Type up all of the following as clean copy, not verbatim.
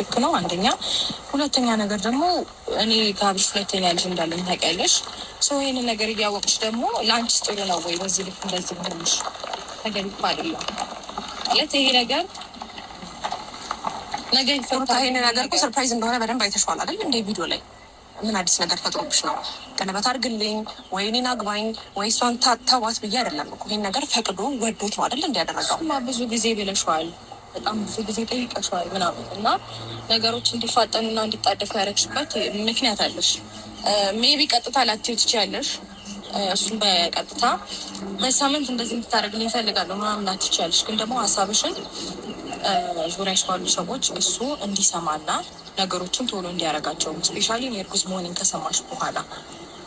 ልክ ነው አንደኛ። ሁለተኛ ነገር ደግሞ እኔ ከአብርሽ ሁለተኛ ልጅ እንዳለኝ ታውቂያለሽ። ሰው ይሄንን ነገር እያወቅሽ ደግሞ ለአንቺስ ጥሩ ነው ወይ? በዚህ ልክ እንደዚህ ሆንሽ ተገቢ አይደለም ማለት ይሄ ነገር ነገ ይፈታ። ይሄን ነገር እኮ ሰርፕራይዝ እንደሆነ በደንብ አይተሽዋል አይደል? እንደ ቪዲዮ ላይ ምን አዲስ ነገር ፈጥሮብሽ ነው? ቀለበት አድርግልኝ ወይ እኔን አግባኝ ወይ እሷን ታዋት ብዬ አይደለም እኮ። ይሄን ነገር ፈቅዶ ወዶት ነው አይደል እንዲያደረገው። ብዙ ጊዜ ብለሽዋል፣ በጣም ብዙ ጊዜ ጠይቀሽዋል ምናምን እና ነገሮች እንዲፋጠኑና እንዲጣደፉ ያደረግሽበት ምክንያት አለሽ። ሜቢ ቀጥታ ላትይው ትችያለሽ። እሱም በቀጥታ በሳምንት እንደዚህ እንድታደርግልኝ እፈልጋለሁ ምናምን ላትይው ትችያለሽ። ግን ደግሞ ሀሳብሽን ዙሪያሽ ባሉ ሰዎች እሱ እንዲሰማና ነገሮችን ቶሎ እንዲያደርጋቸው ስፔሻሊ የእርጉዝ መሆኔን ከሰማሽ በኋላ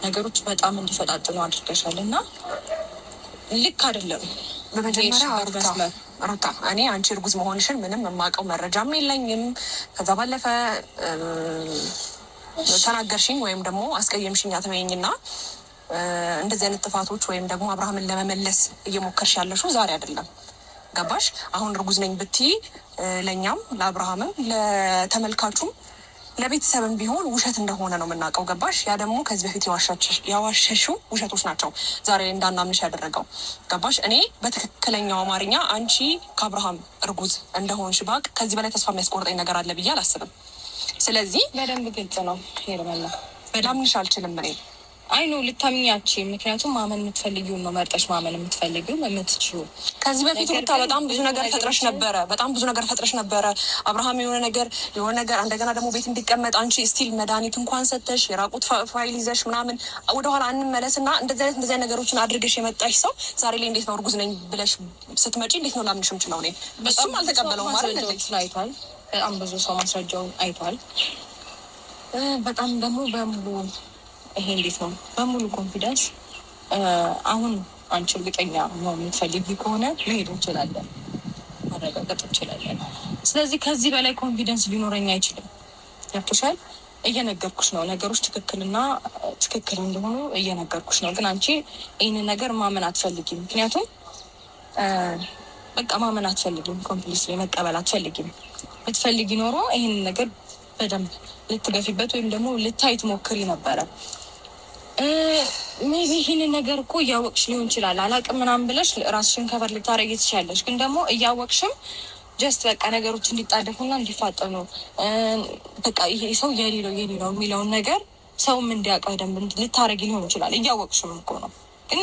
ነገሮች በጣም እንዲፈጣጥኑ አድርገሻል እና ልክ አይደለም። በመጀመሪያ ሩታ እኔ አንቺ እርጉዝ መሆንሽን ምንም የማውቀው መረጃም የለኝም። ከዛ ባለፈ ተናገርሽኝ ወይም ደግሞ አስቀየምሽኝ አትበይኝና እንደዚህ አይነት ጥፋቶች ወይም ደግሞ አብርሃምን ለመመለስ እየሞከርሽ ያለሽው ዛሬ አይደለም። ገባሽ? አሁን እርጉዝ ነኝ ብትይ ለእኛም ለአብርሃምም ለተመልካቹም ለቤተሰብም ቢሆን ውሸት እንደሆነ ነው የምናውቀው። ገባሽ? ያ ደግሞ ከዚህ በፊት ያዋሸሽው ውሸቶች ናቸው ዛሬ እንዳናምንሽ ያደረገው። ገባሽ? እኔ በትክክለኛው አማርኛ አንቺ ከአብርሃም እርጉዝ እንደሆንሽ ባቅ ከዚህ በላይ ተስፋ የሚያስቆርጠኝ ነገር አለ ብዬ አላስብም። ስለዚህ በደንብ ግልጽ ነው። ሄርመላ በላምንሽ አልችልም እኔ አይኑ ልታምኛች። ምክንያቱም ማመን የምትፈልጊውን ነው መርጠሽ ማመን የምትፈልጊው የምትችይው። ከዚህ በፊት ሩታ በጣም ብዙ ነገር ፈጥረሽ ነበረ። አብርሃም የሆነ ነገር እንደገና ደግሞ ቤት እንዲቀመጥ አንቺ ስቲል መድኃኒት እንኳን ሰተሽ የራቁት ፋይል ይዘሽ ምናምን ወደኋላ እንመለስ እና እንደዚህ አይነት ነገሮችን አድርገሽ የመጣሽ ሰው ዛሬ ላይ እንዴት ነው እርጉዝ ነኝ ብለሽ ስትመጪ እንዴት ነው ላምንሽ የምችለው? እኔ እሱም አልተቀበለውም ማለት ነው። አይቷል፣ በጣም ብዙ ሰው ማስረጃውን አይቷል። በጣም ደግሞ በሙሉ ይሄ እንዴት ነው በሙሉ ኮንፊደንስ አሁን አንቺ እርግጠኛ ነው የምትፈልጊ ከሆነ መሄድ እንችላለን፣ ማረጋገጥ እንችላለን። ስለዚህ ከዚህ በላይ ኮንፊደንስ ሊኖረኝ አይችልም። ገብቶሻል? እየነገርኩሽ ነው ነገሮች ትክክል እንደሆኑ እየነገርኩሽ ነው። ግን አንቺ ይህንን ነገር ማመን አትፈልጊም። ምክንያቱም በቃ ማመን አትፈልጊም፣ ኮምፕሊስሊ መቀበል አትፈልጊም። ብትፈልጊ ኖሮ ይህንን ነገር በደንብ ልትገፊበት ወይም ደግሞ ልታይ ትሞክሪ ነበረ። ሜቢ ይህንን ነገር እኮ እያወቅሽ ሊሆን ይችላል አላቅም ምናምን ብለሽ ራስሽን ከበር ልታረጊ ትችያለሽ። ግን ደግሞ እያወቅሽም ጀስት በቃ ነገሮች እንዲጣደፉና እንዲፋጠኑ በቃ ይሄ ሰው የሌለው የሚለውን ነገር ሰውም እንዲያውቅ በደንብ ልታረጊ ሊሆን ይችላል። እያወቅሽም እኮ ነው። ግን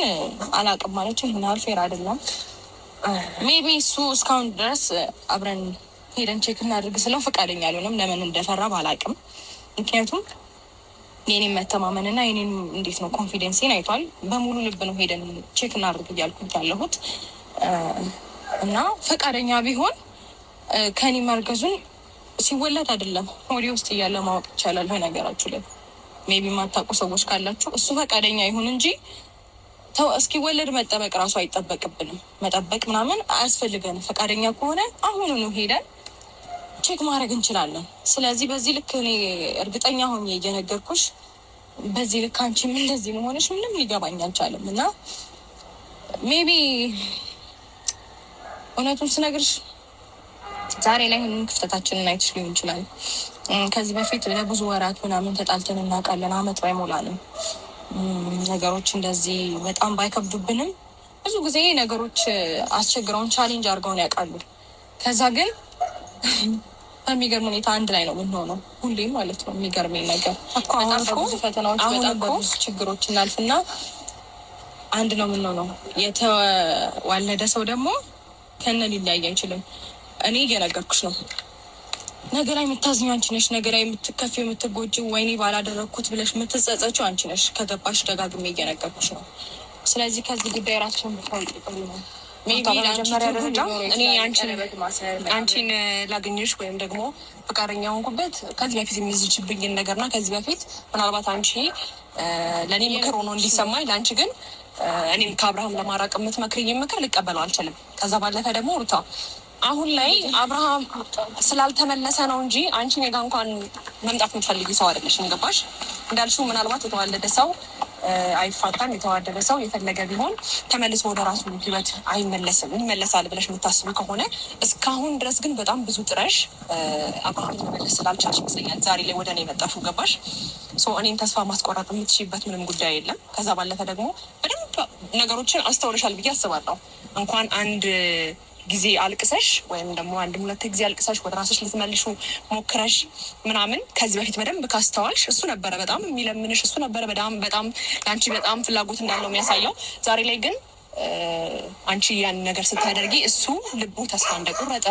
አላቅም ማለት ይህን ያህል ፌር አይደለም። ሜቢ እሱ እስካሁን ድረስ አብረን ሄደን ቼክ እናድርግ ስለው ፈቃደኛ አልሆነም። ለምን እንደፈራ ባላቅም፣ ምክንያቱም የኔን መተማመንና የኔን እንዴት ነው ኮንፊደንሴን አይቷል። በሙሉ ልብ ነው ሄደን ቼክ እናድርግ እያልኩት ያለሁት እና ፈቃደኛ ቢሆን ከኔ መርገዙን ሲወለድ አይደለም ወዲ ውስጥ እያለ ማወቅ ይቻላል። በነገራችሁ ላይ ሜቢ የማታውቁ ሰዎች ካላችሁ እሱ ፈቃደኛ ይሁን እንጂ እስኪወለድ መጠበቅ ራሱ አይጠበቅብንም። መጠበቅ ምናምን አያስፈልገንም። ፈቃደኛ ከሆነ አሁኑኑ ሄደን ቼክ ማድረግ እንችላለን። ስለዚህ በዚህ ልክ እኔ እርግጠኛ ሆኜ እየነገርኩሽ በዚህ ልክ አንቺም እንደዚህ መሆንሽ ምንም ሊገባኝ አልቻለም እና ሜቢ እውነቱን ስነግርሽ ዛሬ ላይ ይህንን ክፍተታችንን አይተሽ ሊሆን ይችላል። ከዚህ በፊት ለብዙ ወራት ምናምን ተጣልተን እናውቃለን። አመት ባይሞላንም ነገሮች እንደዚህ በጣም ባይከብዱብንም ብዙ ጊዜ ነገሮች አስቸግረውን ቻሌንጅ አድርገውን ያውቃሉ። ከዛ ግን በሚገርም ሁኔታ አንድ ላይ ነው የምንሆነው ሁሌም ማለት ነው። የሚገርመኝ ነገር በጣም በብዙ ፈተናዎች በጣም በብዙ ችግሮች እናልፍና አንድ ነው የምንሆነው። የተዋለደ ሰው ደግሞ ከነ ሊለያይ አይችልም። እኔ እየነገርኩሽ ነው። ነገ ላይ የምታዝኙ አንቺ ነሽ። ነገ ላይ የምትከፊው የምትጎጂው ወይኔ ባላደረግኩት ብለሽ የምትጸጸችው አንቺ ነሽ። ከገባሽ ደጋግሜ እየነገርኩሽ ነው። ስለዚህ ከዚህ ጉዳይ ራስሽን ብታውቂ ጥሩ ነው። መጀመሪያ ደረጃ እኔ አንቺን ላገኘሽ ወይም ደግሞ ፈቃደኛ ሆንኩበት ከዚህ በፊት የሚዝችብኝን ነገርና ከዚህ በፊት ምናልባት አንቺ ለእኔ ምክር ሆኖ እንዲሰማኝ ለአንቺ ግን እኔም ከአብርሃም ለማራቅ የምትመክርኝ ምክር ልቀበለው አልችልም። ከዛ ባለፈ ደግሞ ሩታ አሁን ላይ አብርሃም ስላልተመለሰ ነው እንጂ አንቺ እኔ ጋ እንኳን መምጣት የምትፈልጊ ሰው አይደለሽም። ገባሽ? እንዳልሽው ምናልባት የተዋለደ ሰው አይፋታም። የተዋደደ ሰው የፈለገ ቢሆን ተመልሶ ወደ ራሱ ህይወት አይመለስም። ይመለሳል ብለሽ የምታስቡ ከሆነ እስካሁን ድረስ ግን በጣም ብዙ ጥረሽ አብርሃምን መመለስ ስላልቻልሽ ይመስለኛል ዛሬ ላይ ወደ እኔ የመጣሽው። ገባሽ? እኔን ተስፋ ማስቆረጥ የምትችይበት ምንም ጉዳይ የለም። ከዛ ባለፈ ደግሞ በደንብ ነገሮችን አስተውለሻል ብዬ አስባለሁ። እንኳን አንድ ጊዜ አልቅሰሽ ወይም ደግሞ አንድ ሁለት ጊዜ አልቅሰሽ ወደ ራስሽ ልትመልሹ ሞክረሽ ምናምን ከዚህ በፊት በደንብ ካስተዋልሽ እሱ ነበረ በጣም የሚለምንሽ፣ እሱ ነበረ በጣም ለአንቺ በጣም ፍላጎት እንዳለው የሚያሳየው። ዛሬ ላይ ግን አንቺ ያን ነገር ስታደርጊ እሱ ልቡ ተስፋ እንደቆረጠ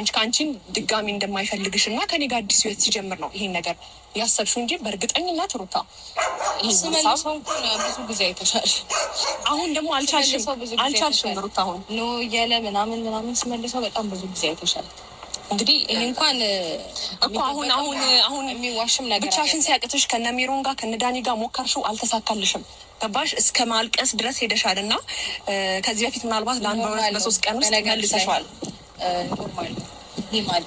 ከአንቺን ድጋሚ እንደማይፈልግሽ እና ከኔ ጋር አዲስ ህይወት ሲጀምር ነው ይሄን ነገር ያሰብሽው እንጂ በእርግጠኝነት ሩታ ስመልሰው ብዙ ጊዜ አይተሻል። አሁን ደግሞ አልቻልሽም ሩታ አሁን ኖ እያለ ምናምን ስመልሰው በጣም ብዙ ጊዜ አይተሻል። እንግዲህ ይሄ እንኳን እኮ አሁን የሚዋሽም ነገር ብቻሽን ሲያቅትሽ ከነ ሜሮን ጋር ከነ ዳኒ ጋር ሞከርሽው፣ አልተሳካልሽም። ገባሽ? እስከ ማልቀስ ድረስ ሄደሻል እና ከዚህ በፊት ምናልባት ለአንድ በሶስት ቀን ውስጥ መልሰሻል።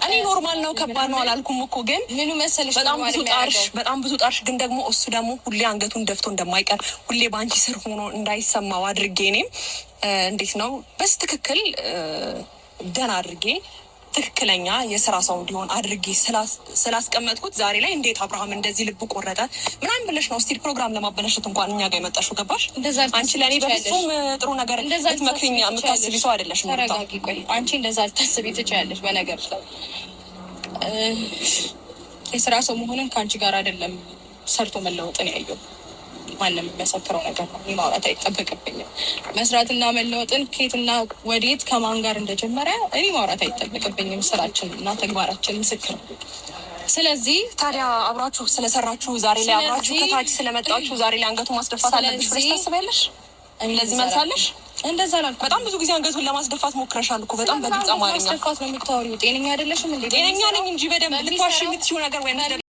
እኔ ኖርማል ነው ከባድ ነው አላልኩም እኮ ግን ምኑ መሰለሽ በጣም ብዙ ጣርሽ። ግን ደግሞ እሱ ደግሞ ሁሌ አንገቱን ደፍቶ እንደማይቀር ሁሌ በአንቺ ስር ሆኖ እንዳይሰማው አድርጌ እኔም እንዴት ነው በስትክክል ደህና አድርጌ ትክክለኛ የስራ ሰው እንዲሆን አድርጌ ስላስቀመጥኩት ዛሬ ላይ እንዴት አብርሃም እንደዚህ ልቡ ቆረጠ ምናምን ብለሽ ነው ስቲል ፕሮግራም ለማበላሸት እንኳን እኛ ጋር የመጣሽው። ገባሽ? አንቺ ለእኔ በፍጹም ጥሩ ነገር ልትመክሪኝ የምታስቢ ሰው አይደለሽም። ተረጋጊ። ቆይ አንቺ እንደዛ ልታስቢ ትችያለሽ። በነገርሽ ላይ የስራ ሰው መሆንን ከአንቺ ጋር አይደለም ሰርቶ መለወጥን ያየው ማንም የሚመሰክረው ነገር ነው። ማውራት አይጠበቅብኝም። መስራትና መለወጥን ከየትና ወዴት ከማን ጋር እንደጀመረ እኔ ማውራት አይጠበቅብኝም። ስራችን እና ተግባራችን ምስክር። ስለዚህ ታዲያ አብራችሁ ስለሰራችሁ ዛሬ ላይ አብራችሁ ከታች ስለመጣችሁ ዛሬ ላይ አንገቱ ማስደፋት አለብሽ ብለሽ ታስቢያለሽ? ለዚህ መልሳለሽ? እንደዛ ላልኩ በጣም ብዙ ጊዜ አንገቱን ለማስደፋት ሞክረሻል እኮ በጣም በግልጽ አማርኛ። ማስደፋት ነው የምታወሪው? ጤነኛ አይደለሽም እንዴ? ጤነኛ ነኝ እንጂ በደንብ ልትዋሽ የምትችይው ነገር ወይም